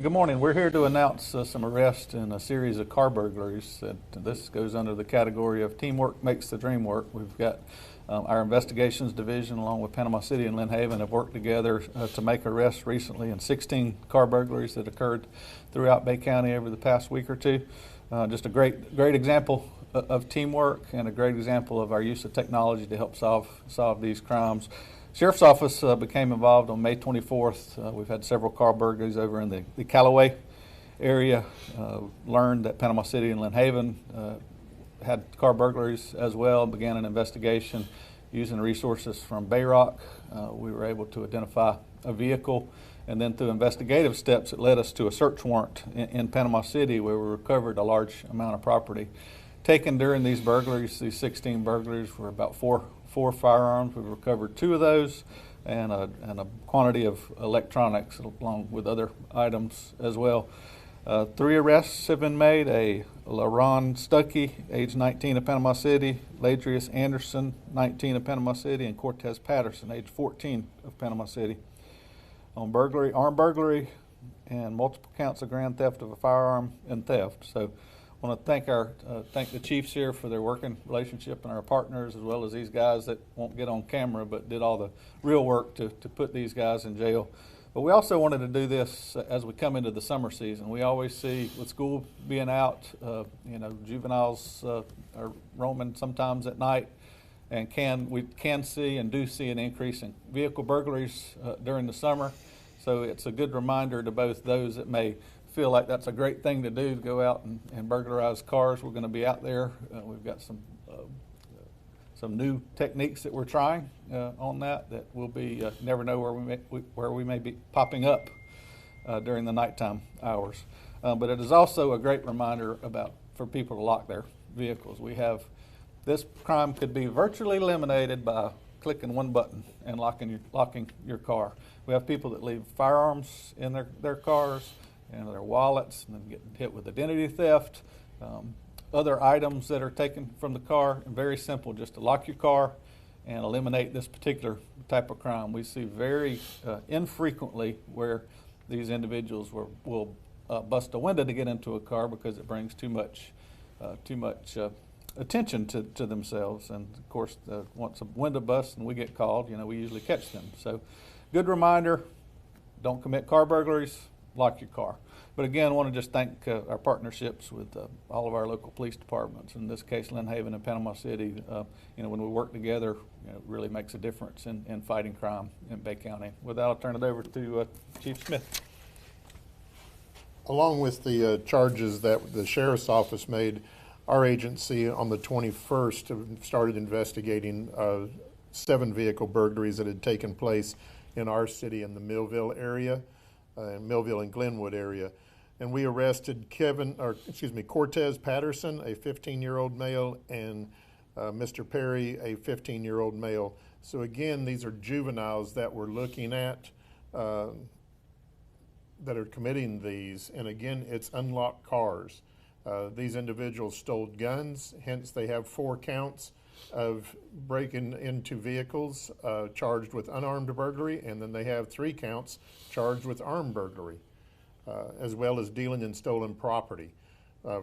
Good morning. We're here to announce some arrests in a series of car burglaries. This goes under the category of teamwork makes the dream work. We've got our investigations division, along with Panama City and Lynn Haven, have worked together to make arrests recently in 16 car burglaries that occurred throughout Bay County over the past week or two. Just a great example of teamwork and a great example of our use of technology to help solve these crimes. Sheriff's Office became involved on May 24th. We've had several car burglaries over in the Callaway area. Learned that Panama City and Lynn Haven had car burglaries as well. Began an investigation using resources from Bayrock. We were able to identify a vehicle, and then through investigative steps, it led us to a search warrant in Panama City, where we recovered a large amount of property taken during these burglaries. These 16 burglaries were about four firearms. We recovered 2 of those, and a quantity of electronics along with other items as well. 3 arrests have been made: a LaRon Stuckey, age 19, of Panama City; Ladrius Anderson, 19, of Panama City; and Cortez Patterson, age 14, of Panama City, on burglary, armed burglary, and multiple counts of grand theft of a firearm and theft. So I want to thank the chiefs here for their working relationship and our partners, as well as these guys that won't get on camera but did all the real work to put these guys in jail. But we also wanted to do this as we come into the summer season. We always see, with school being out, juveniles are roaming sometimes at night, and we can see and do see an increase in vehicle burglaries during the summer. So it's a good reminder to both those that may feel like that's a great thing to do, to go out and burglarize cars. We're going to be out there. We've got some new techniques that we're trying on that we'll be never know where we may be popping up during the nighttime hours. But it is also a great reminder for people to lock their vehicles. This crime could be virtually eliminated by clicking one button and locking your car. We have people that leave firearms in their cars and their wallets, and then getting hit with identity theft, other items that are taken from the car. And very simple, just to lock your car and eliminate this particular type of crime. We see very infrequently where these individuals will bust a window to get into a car because it brings too much attention to themselves. And of course, once a window busts and we get called, we usually catch them. So good reminder: don't commit car burglaries, lock your car. But again, I want to just thank our partnerships with all of our local police departments. In this case, Lynn Haven and Panama City. When we work together, it really makes a difference in fighting crime in Bay County. With that, I'll turn it over to Chief Smith. Along with the charges that the Sheriff's Office made, our agency on the 21st started investigating 7 vehicle burglaries that had taken place in our city in the Millville and Glenwood area. And we arrested Cortez Patterson, a 15-year-old male, and Mr. Perry, a 15-year-old male. So again, these are juveniles that we're looking at that are committing these. And again, it's unlocked cars. These individuals stole guns, hence they have 4 counts of breaking into vehicles charged with unarmed burglary, and then they have 3 counts charged with armed burglary, as well as dealing in stolen property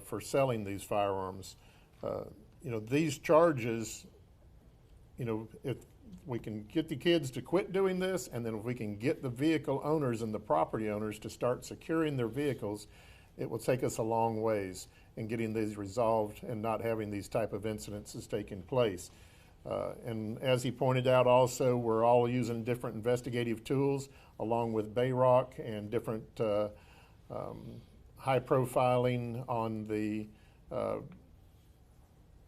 for selling these firearms. These charges, if we can get the kids to quit doing this, and then if we can get the vehicle owners and the property owners to start securing their vehicles, it will take us a long ways in getting these resolved and not having these type of incidences taking place. And as he pointed out also, we're all using different investigative tools along with Bayrock and different high profiling on the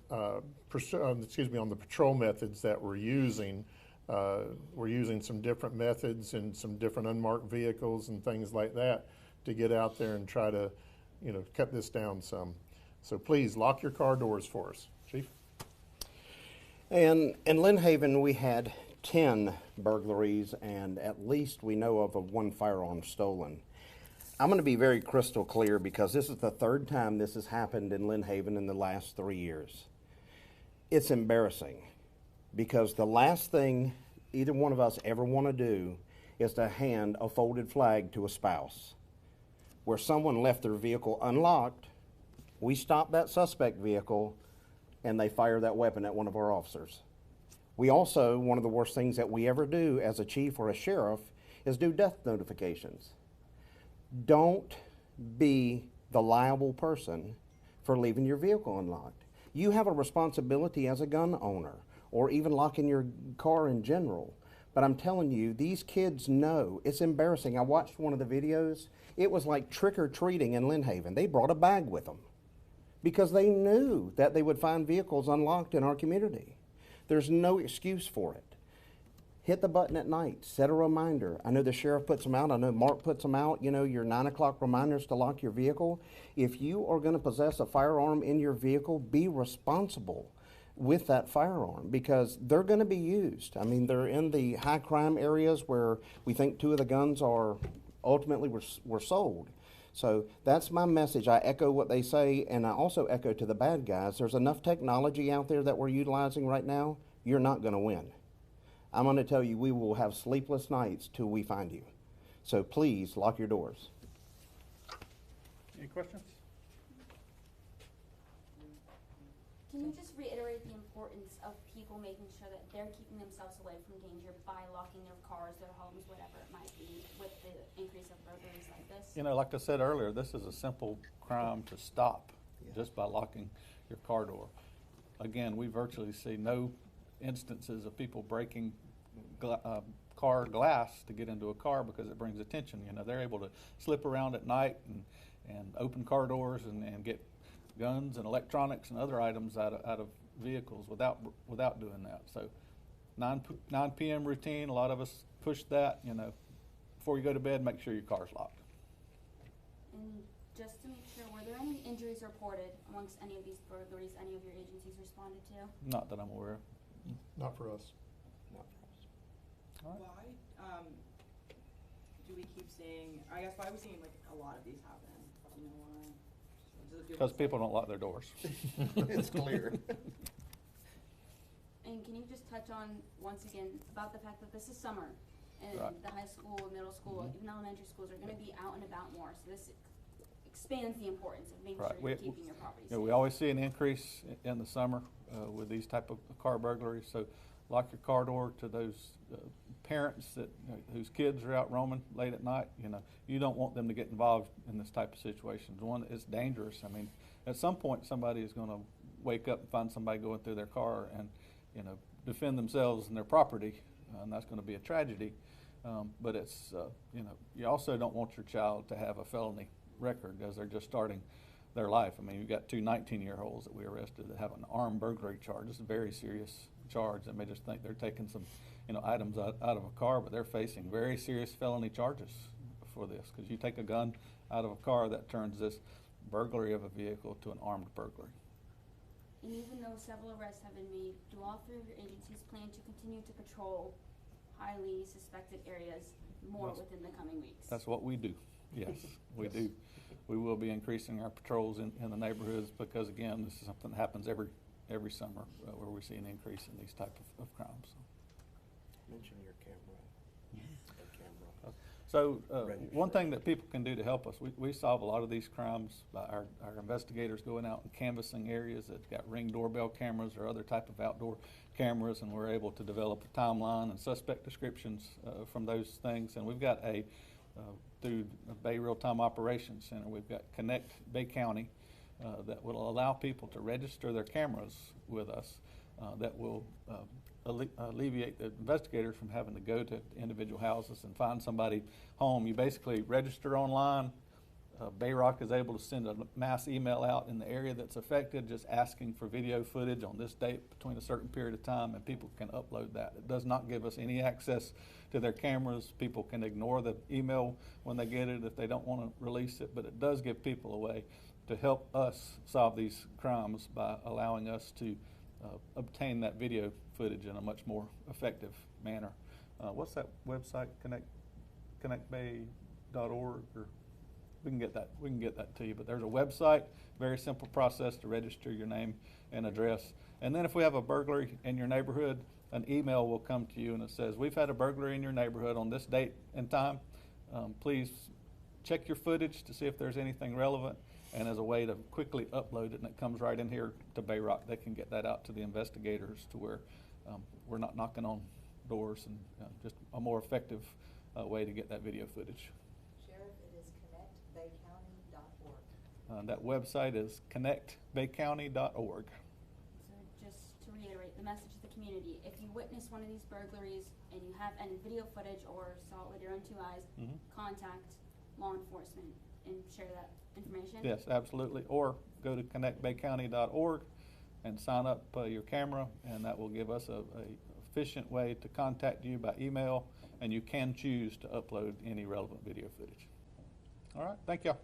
on the patrol methods that we're using. We're using some different methods and some different unmarked vehicles and things like that to get out there and try to cut this down some. So please lock your car doors for us. Chief? And in Lynn Haven, we had 10 burglaries, and at least we know of 1 firearm stolen. I'm going to be very crystal clear because this is the 3rd time this has happened in Lynn Haven in the last 3 years. It's embarrassing because the last thing either one of us ever want to do is to hand a folded flag to a spouse. where someone left their vehicle unlocked. We stop that suspect vehicle, and they fire that weapon at one of our officers. We also, one of the worst things that we ever do as a chief or a sheriff is do death notifications. Don't be the liable person for leaving your vehicle unlocked. You have a responsibility as a gun owner, or even locking your car in general. But I'm telling you, these kids know. It's embarrassing. I watched one of the videos. It was like trick-or-treating in Lynn Haven. They brought a bag with them because they knew that they would find vehicles unlocked in our community. There's no excuse for it. Hit the button at night. Set a reminder. I know the sheriff puts them out. I know Mark puts them out. You know, your 9 o'clock reminders to lock your vehicle. If you are going to possess a firearm in your vehicle, be responsible with that firearm, because they're going to be used. I mean, they're in the high crime areas where we think 2 of the guns are ultimately were sold. So that's my message. I echo what they say, and I also echo to the bad guys. There's enough technology out there that we're utilizing right now. You're not going to win. I'm going to tell you, we will have sleepless nights till we find you. So please lock your doors. Any questions? Can you just reiterate the importance of people making sure that they're keeping themselves away from danger by locking their cars, their homes, whatever it might be, with the increase of burglaries like this? You know, like I said earlier, this is a simple crime to stop just by locking your car door. Again, we virtually see no instances of people breaking car glass to get into a car because it brings attention. You know, they're able to slip around at night and open car doors and get guns and electronics and other items out of vehicles without doing that. So 9 p.m. routine, a lot of us push that. You know, before you go to bed, make sure your car's locked. And just to make sure, were there any injuries reported amongst any of these burglaries any of your agencies responded to? Not that I'm aware of. Not for us. Not for us. All right. Why do we keep seeing, I guess, why are we seeing like a lot of these happen? Do you know why? Because people don't lock their doors. It's clear. And can you just touch on, once again, about the fact that this is summer, and Right. the high school, middle school, even elementary schools are going to be out and about more, so this expands the importance of making Right. sure you're keeping your property You know, safe. we always see an increase in the summer with these type of car burglaries. So lock your car door to those parents that whose kids are out roaming late at night. You know, you don't want them to get involved in this type of situations. One, it's dangerous. I mean, at some point somebody is going to wake up and find somebody going through their car and, you know, defend themselves and their property, and that's going to be a tragedy. But it's, you know, you also don't want your child to have a felony record as they're just starting their life. I mean, you've got 2 19-year-olds that we arrested that have an armed burglary charge. It's a very serious charge. They may just think they're taking some, you know, items out of a car, but they're facing very serious felony charges for this, because you take a gun out of a car, that turns this burglary of a vehicle to an armed burglary. And even though several arrests have been made, do all 3 of your agencies plan to continue to patrol highly suspected areas more within the coming weeks? That's what we do. Yes, we do. We will be increasing our patrols in the neighborhoods because, again, this is something that happens every summer where we see an increase in these type of crimes. Mention your camera. So one thing that people can do to help us, we solve a lot of these crimes by our investigators going out and canvassing areas that got Ring doorbell cameras or other type of outdoor cameras, and we're able to develop a timeline and suspect descriptions from those things. And we've got through Bay Real-Time Operations Center, we've got Connect Bay County that will allow people to register their cameras with us that will alleviate the investigators from having to go to individual houses and find somebody home. You basically register online. Bayrock is able to send a mass email out in the area that's affected, just asking for video footage on this date between a certain period of time, and people can upload that. It does not give us any access to their cameras. People can ignore the email when they get it if they don't want to release it, but it does give people a way to help us solve these crimes by allowing us to obtain that video footage in a much more effective manner. What's that website? connectbay.org, or we can get that to you. But there's a website, very simple process to register your name and address. And then if we have a burglary in your neighborhood, an email will come to you and it says, we've had a burglary in your neighborhood on this date and time. Please check your footage to see if there's anything relevant, and as a way to quickly upload it, and it comes right in here to Bayrock. They can get that out to the investigators to where we're not knocking on doors, and just a more effective way to get that video footage. Sheriff, it is connectbaycounty.org. That website is connectbaycounty.org. So just to reiterate, the message to the community, if you witness one of these burglaries and you have any video footage or saw it with your own 2 eyes, contact law enforcement and share that information. Yes, absolutely. Or go to connectbaycounty.org and sign up your camera, and that will give us a efficient way to contact you by email, and you can choose to upload any relevant video footage. All right, thank y'all.